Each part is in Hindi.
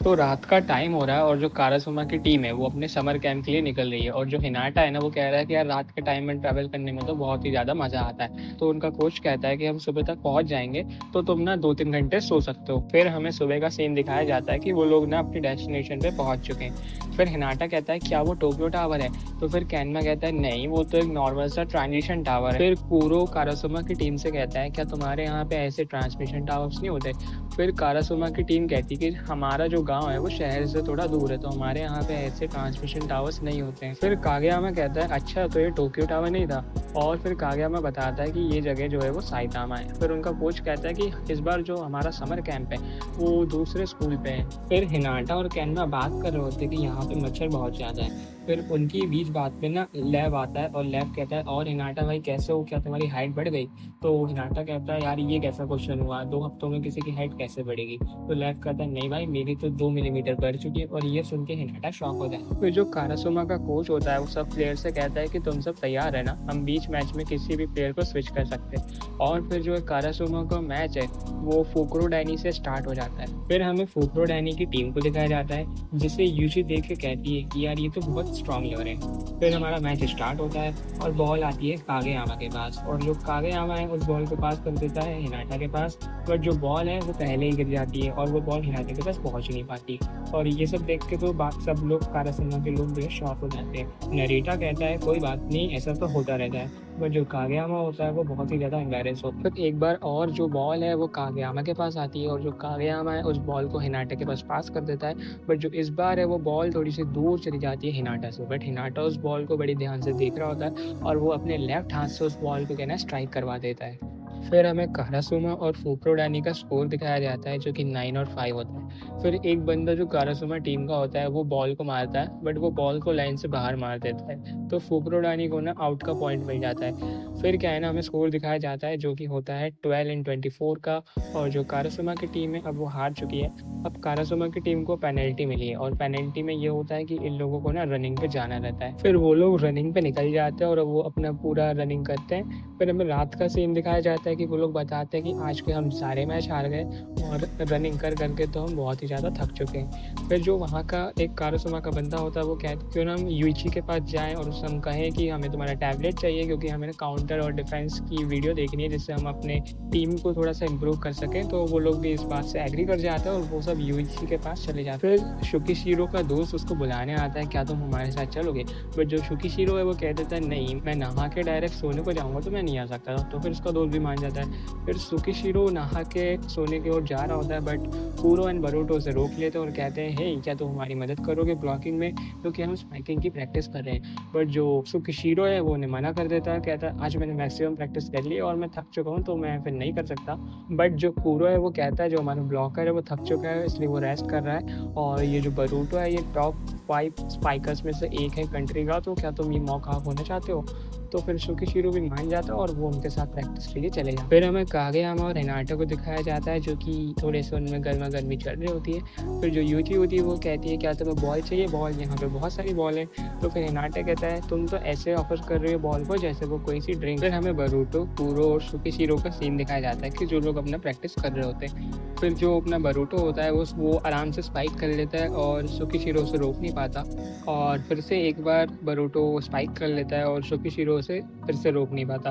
तो रात का टाइम हो रहा है और जो कारासुमा की टीम है वो अपने समर कैंप के लिए निकल रही है और जो हिनाटा है ना वो कह रहा है कि यार रात के टाइम में ट्रैवल करने में तो बहुत ही ज़्यादा मज़ा आता है। तो उनका कोच कहता है कि हम सुबह तक पहुंच जाएंगे, तो तुम ना 2-3 घंटे सो सकते हो। फिर हमें सुबह का सीन दिखाया जाता है कि वो लोग ना अपनी डेस्टिनेशन पे पहुंच चुके हैं। फिर हिनाटा कहता है क्या वो टोक्यो टावर है? तो फिर कैनमा कहता है नहीं, वो तो एक नॉर्मल सा ट्रांजिशन टावर है। फिर कूरो कारासुमा की टीम से कहता है क्या तुम्हारे यहाँ पे ऐसे ट्रांसमिशन टावर्स नहीं होते? फिर कारासुमा की टीम कहती है कि हमारा जो गांव है वो शहर से थोड़ा दूर है, तो हमारे यहाँ पे ऐसे ट्रांसमिशन टावर्स नहीं होते हैं। फिर कागयामा कहता है अच्छा, तो ये टोक्यो टावर नहीं था। और फिर कागयामा बताता है कि ये जगह जो है वो साइतामा है। फिर उनका कोच कहता है कि इस बार जो हमारा समर कैंप है वो दूसरे स्कूल पे है। फिर हिनाटा और कैनवा बात कर रहे होते हैं कि यहाँ पे मच्छर बहुत ज़्यादा है। फिर उनकी बीच बात में ना लैब आता है और लैब कहता है और हिनाटा भाई कैसे हो, क्या तुम्हारी हाइट बढ़ गई? तो हिनाटा कहता है यार ये कैसा क्वेश्चन हुआ, 2 हफ्तों में किसी की हाइट कैसे बढ़ेगी? तो लैब कहता है नहीं भाई, मेरी तो 2 मिलीमीटर बढ़ चुकी है। और ये सुन के हिनाटा शॉक हो जाए। फिर जो कारासुमा का कोच होता है वो सब प्लेयर से कहता है कि तुम सब तैयार है ना, हम बीच मैच में किसी भी प्लेयर को स्विच कर सकते हैं। और फिर जो कारासुमा का मैच है वो फुकुरो डैनी से स्टार्ट हो जाता है। फिर हमें फुकुरो डैनी की टीम को दिखाया जाता है जिसे यूजी देख के कहती है कि यार ये तो बहुत स्ट्रांग लग रहे हैं। फिर हमारा मैच स्टार्ट होता है और बॉल आती है कागेयामा के पास, और जो कागेयामा है उस बॉल को पास कर देता है हिनाटा के पास। बट जो बॉल है वो पहले ही गिर जाती है और वो बॉल हिनाटा के पास पहुंच नहीं पाती। और ये सब देख के तो सब लोग कारासुमा के लोग जो है शॉक हो जाते हैं। नरीटा कहता है कोई बात नहीं, ऐसा तो होता रहता है। बट जो कागेयामा होता है वो बहुत ही ज़्यादा एम्बेरस होता है। फिर एक बार और जो बॉल है वो कागेयामा के पास आती है और जो कागेयामा है उस बॉल को हिनाटा के पास पास कर देता है। बट जो इस बार है वो बॉल थोड़ी सी दूर चली जाती है हिनाटा से। बट हिनाटा उस बॉल को बड़ी ध्यान से देख रहा होता है और वो अपने लेफ्ट हाथ से उस बॉल को कहना स्ट्राइक करवा देता है। फिर हमें कारासुमा और फुकुरो डैनी का स्कोर दिखाया जाता है जो कि 9 और 5 होता है। फिर एक बंदा जो कारासुमा टीम का होता है वो बॉल को मारता है, बट वो बॉल को लाइन से बाहर मार देता है, तो फुकुरो डैनी को ना आउट का पॉइंट मिल जाता है। फिर क्या है ना, हमें स्कोर दिखाया जाता है जो कि होता है 12-24 का। और जो कारासुमा की टीम है अब वो हार चुकी है। अब कारासुमा की टीम को पेनल्टी मिली है और पेनल्टी में ये होता है कि इन लोगों को ना रनिंग पे जाना रहता है। फिर वो लोग रनिंग पे निकल जाते हैं और वो अपना पूरा रनिंग करते हैं। फिर हमें रात का सीन दिखाया जाता है कि वो लोग बताते हैं कि आज के हम सारे मैच हार गए और रनिंग कर करके तो हम बहुत ही ज़्यादा थक चुके हैं। फिर जो वहाँ का एक कारासुमा का बंदा होता है वो कहते हैं क्यों ना हम यूइची के पास जाएं और उससे हम कहें कि हमें तुम्हारा टैबलेट चाहिए, क्योंकि हमें ना काउंटर और डिफेंस की वीडियो देखनी है जिससे हम अपने टीम को थोड़ा सा इम्प्रूव कर सकें। तो वो लोग भी इस बात से एग्री कर जाते हैं और वो सब यूइची के पास चले जाते हैं। फिर शुकिशिरो का दोस्त उसको बुलाने आता है क्या तुम हमारे साथ चलोगे? बट जो शुकिशिरो है वो कह देता है नहीं, मैं नहा के डायरेक्ट सोने को जाऊँगा तो मैं नहीं आ सकता था। तो फिर उसका दोस्त भी मान जाता है। फिर सुकिशिरो नहा के सोने की ओर जा रहा होता है, बट कूरो एंड बरूटो उसे रोक लेते हैं और कहते हैं हे क्या तुम हमारी मदद करोगे ब्लॉकिंग में, क्योंकि हम स्पाइकिंग की प्रैक्टिस कर रहे हैं। बट जो सुकिशिरो है वो उन्हें मना कर देता है, कहता है आज मैंने मैक्सिमम प्रैक्टिस कर ली और मैं थक चुका हूँ तो मैं फिर नहीं कर सकता। बट जो कूरो है वो कहता है जो हमारा ब्लॉकर है वो थक चुका है इसलिए वो रेस्ट कर रहा है। और ये जो बरूटो है ये टॉप 5 स्पाइकर्स में से एक है कंट्री का, तो क्या तुम ये मौका होना चाहते हो? तो फिर शुकिशिरो भी मान जाता है और वो उनके साथ प्रैक्टिस के लिए चले जाते। फिर हमें कागेयामा और हिनाटा को दिखाया जाता है जो कि थोड़े से उनमें गर्मा गर्मी चल रही होती है। फिर जो यूची होती है वो कहती है क्या तुम्हें बॉल चाहिए? बॉल यहाँ पे बहुत सारी बॉल है। तो फिर हिनाटा कहता है तुम तो ऐसे ऑफर कर रहे हो बॉल को जैसे वो कोई सी ड्रिंक। फिर हमें बरूटो, कूरो और शुकिशिरो का सीन दिखाया जाता है कि जो लोग अपना प्रैक्टिस कर रहे होते हैं। फिर जो अपना बरूटो होता है वो आराम से स्पाइक कर लेता है और शुकिशिरो उसे रोक नहीं पाता। और फिर से एक बार बरूटो स्पाइक कर लेता है और शुकिशिरो उसे फिर से रोक नहीं पाता।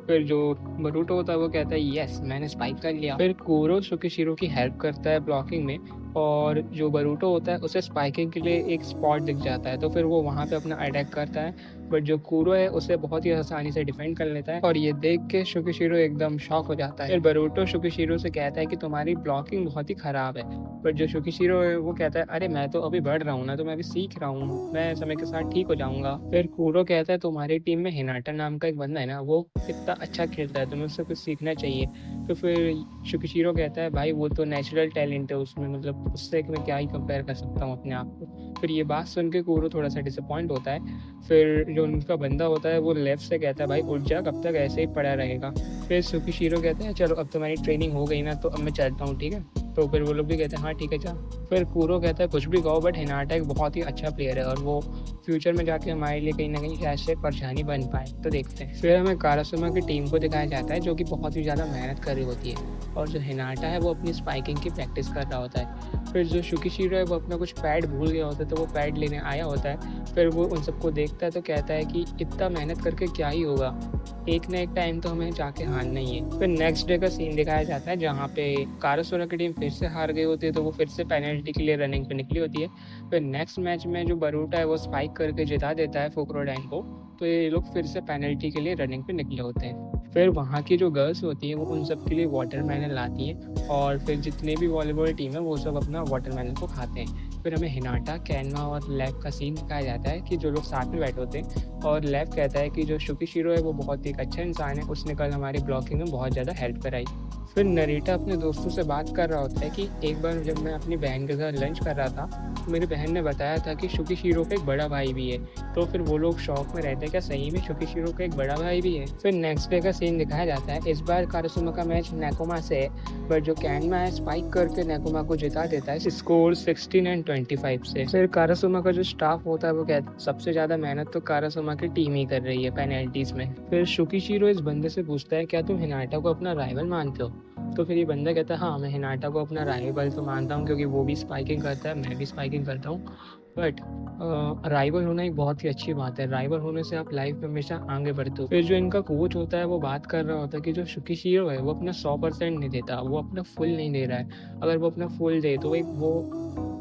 फिर जो बरूटो होता है वो कहता है यस मैंने स्पाइक कर लिया। फिर कूरो शुकिशिरो की हेल्प करता है ब्लॉकिंग में और जो बरूटो होता है उसे स्पाइकिंग के लिए एक स्पॉट दिख जाता है, तो फिर वो वहाँ पे अपना अटैक करता है। बट जो कूरो है उसे बहुत ही आसानी से डिफेंड कर लेता है और ये देख के शुकिशिरो एकदम शॉक हो जाता है। फिर बरूटो शुकिशिरो से कहता है कि तुम्हारी ब्लॉकिंग बहुत ही खराब है। बट जो शुकिशिरो है वो कहता है अरे मैं तो अभी बढ़ रहा हूँ ना, तो मैं अभी सीख रहा हूँ, मैं समय के साथ ठीक हो जाऊंगा। फिर कूरो कहता है तुम्हारी टीम में हिनाटा नाम का एक बंदा है ना, वो कितना अच्छा खेलता है, तुम्हें उससे कुछ सीखना चाहिए। तो फिर शुकिशिरो कहता है भाई वो तो नेचुरल टैलेंट है उसमें, मतलब उससे मैं क्या ही कंपेयर कर सकता हूँ अपने आप को। फिर ये बात सुन के कूरो थोड़ा सा डिसअपॉइंट होता है। फिर जो उनका बंदा होता है वो लेफ्ट से कहता है भाई उठ जा, कब तक ऐसे ही पड़ा रहेगा? फिर शुकिशिरो कहते हैं चलो अब तुम्हारी ट्रेनिंग हो गई ना, तो अब मैं चलता हूँ, ठीक है। तो फिर वो लोग भी कहते हैं हाँ ठीक है जा। फिर कूरो कहता है कुछ भी कहो बट हिनाटा एक बहुत ही अच्छा प्लेयर है और वो फ्यूचर में जाके हमारे लिए कहीं ना कहीं शायद से परेशानी बन पाए, तो देखते हैं। फिर हमें कारासुमा की टीम को दिखाया जाता है जो कि बहुत ही ज़्यादा मेहनत कर रही होती है, और जो हिनाटा है वो अपनी स्पाइकिंग की प्रैक्टिस कर रहा होता है। फिर जो शुकिशिरो है वो अपना कुछ पैड भूल गया होता है, तो वो पैड लेने आया होता है। फिर वो उन सबको देखता है तो कहता है कि इतना मेहनत करके क्या ही होगा, एक ना एक टाइम तो हमें जाके हारना ही है। फिर नेक्स्ट डे का सीन दिखाया जाता है जहाँ पे कारासुरा की टीम फिर से हार गई होती है, तो वो फिर से पेनल्टी के लिए रनिंग पे निकली होती है। फिर नेक्स्ट मैच में जो बरूटा है वो स्पाइक करके जिता देता है फुक्रोडाइन को, तो ये लोग फिर से पेनल्टी के लिए रनिंग पे निकले होते हैं। फिर वहाँ की जो गर्ल्स होती हैं वो उन सब के लिए वाटरमेलन लाती हैं, और फिर जितने भी वॉलीबॉल टीम है वो सब अपना वाटरमेलन को खाते हैं। फिर हमें हिनाटा, कैनमा और लेव का सीन दिखाया जाता है कि जो लोग साथ में बैठे होते हैं, और लेव कहता है कि जो शुकिशिरो है वो बहुत ही एक अच्छा इंसान है, उसने कल हमारी ब्लॉकिंग में बहुत ज़्यादा हेल्प कराई। फिर नरीटा अपने दोस्तों से बात कर रहा होता है कि एक बार जब मैं अपनी बहन के साथ लंच कर रहा था तो मेरी बहन ने बताया था कि शुकिशिरो का एक बड़ा भाई भी है। तो फिर वो लोग शौक में रहते हैं, क्या सही में शुकिशिरो का एक बड़ा भाई भी है। फिर नेक्स्ट डे का सीन दिखाया जाता है, इस बार कारासुमा का मैच नेकोमा से है, बट जो कैनमा है स्पाइक करके नेकोमा को जिता देता है स्कोर 16-25 से। फिर कारासुमा का जो स्टाफ होता है वो कहता है सबसे ज़्यादा मेहनत तो कारासुमा की टीम ही कर रही है पेनल्टीज में। फिर शुकिशिरो इस बंदे से पूछता है क्या तुम हिनाटा को अपना राइवल मानते हो, तो फिर ये बंदा कहता है हाँ मैं हिनाटा को अपना राइवल तो मानता हूँ क्योंकि वो भी स्पाइकिंग करता है, मैं भी स्पाइकिंग करता हूँ, बट राइवल होना एक बहुत ही अच्छी बात है, राइवल होने से आप लाइफ में हमेशा आगे बढ़ते हो। फिर जो इनका कोच होता है वो बात कर रहा होता है कि जो शुकिशिरो है वो अपना 100% नहीं देता, वो अपना फुल नहीं दे रहा है। अगर वो अपना फुल दे तो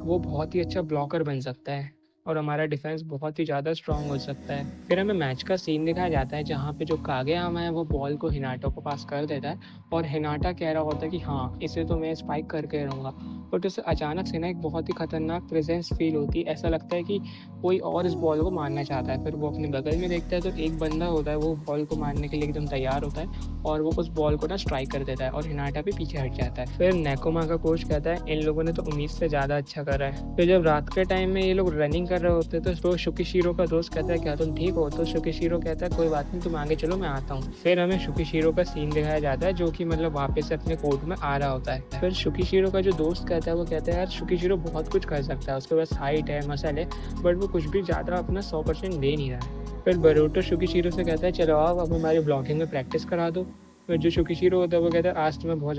वो बहुत ही अच्छा ब्लॉकर बन सकता है और हमारा डिफेंस बहुत ही ज़्यादा स्ट्रांग हो सकता है। फिर हमें मैच का सीन दिखाया जाता है जहाँ पे जो कागेयामा है वो बॉल को हिनाटा को पास कर देता है, और हिनाटा कह रहा होता है कि हाँ इसे तो मैं स्पाइक करके रहूँगा, बट उसे अचानक से ना एक बहुत ही खतरनाक प्रेजेंस फील होती है, ऐसा लगता है कि कोई और इस बॉल को मारना चाहता है। फिर वो अपने बगल में देखता है तो एक बंदा होता है वो बॉल को मारने के लिए एकदम तैयार होता है, और वो उस बॉल को ना स्ट्राइक कर देता है और हिनाटा भी पीछे हट जाता है। फिर नेकोमा का कोच कहता है इन लोगों ने तो उम्मीद से ज़्यादा अच्छा करा है। फिर जब रात के टाइम में ये लोग रनिंग कर रहे होते हैं तो शुकिशिरो का दोस्त कहता है क्या तुम ठीक हो, तो शुकिशिरो कहता है कोई बात नहीं तुम आगे चलो मैं आता हूँ। फिर हमें शुकिशिरो का सीन दिखाया जाता है जो कि मतलब वापस से अपने कोर्ट में आ रहा होता है। फिर शुकिशिरो का जो दोस्त कहता है वो कहता है यार शुकिशिरो बहुत कुछ कर सकता है, उसके पास हाइट है, मसल है, बट वो कुछ भी ज़्यादा अपना 100% दे नहीं रहा है। फिर बरूटो शुकिशिरो से कहता है चलो आओ अब हमारी ब्लॉकिंग में प्रैक्टिस करा दो। फिर जो शुकिशिरो होता है वो कहता है आज मैं बहुत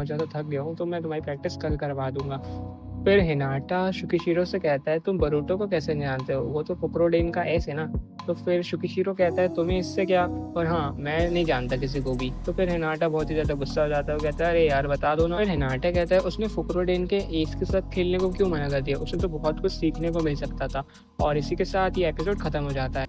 ज़्यादा थक गया हूँ तो मैं तुम्हारी प्रैक्टिस कल करवा दूंगा। फिर हिनाटा शुकिशिरो से कहता है तुम बरूटो को कैसे नहीं जानते हो, वो तो फुक्रोडेन का एस है ना। तो फिर शुकिशिरो कहता है तुम्हें इससे क्या, और हाँ मैं नहीं जानता किसी को भी। तो फिर हिनाटा बहुत ही ज़्यादा गुस्सा हो जाता है, वो कहता है अरे यार बता दो ना। फिर हिनाटा कहता है उसने फुक्रोडेन के एस के साथ खेलने को क्यों मना कर दिया, उसे तो बहुत कुछ सीखने को मिल सकता था। और इसी के साथ ये एपिसोड खत्म हो जाता है।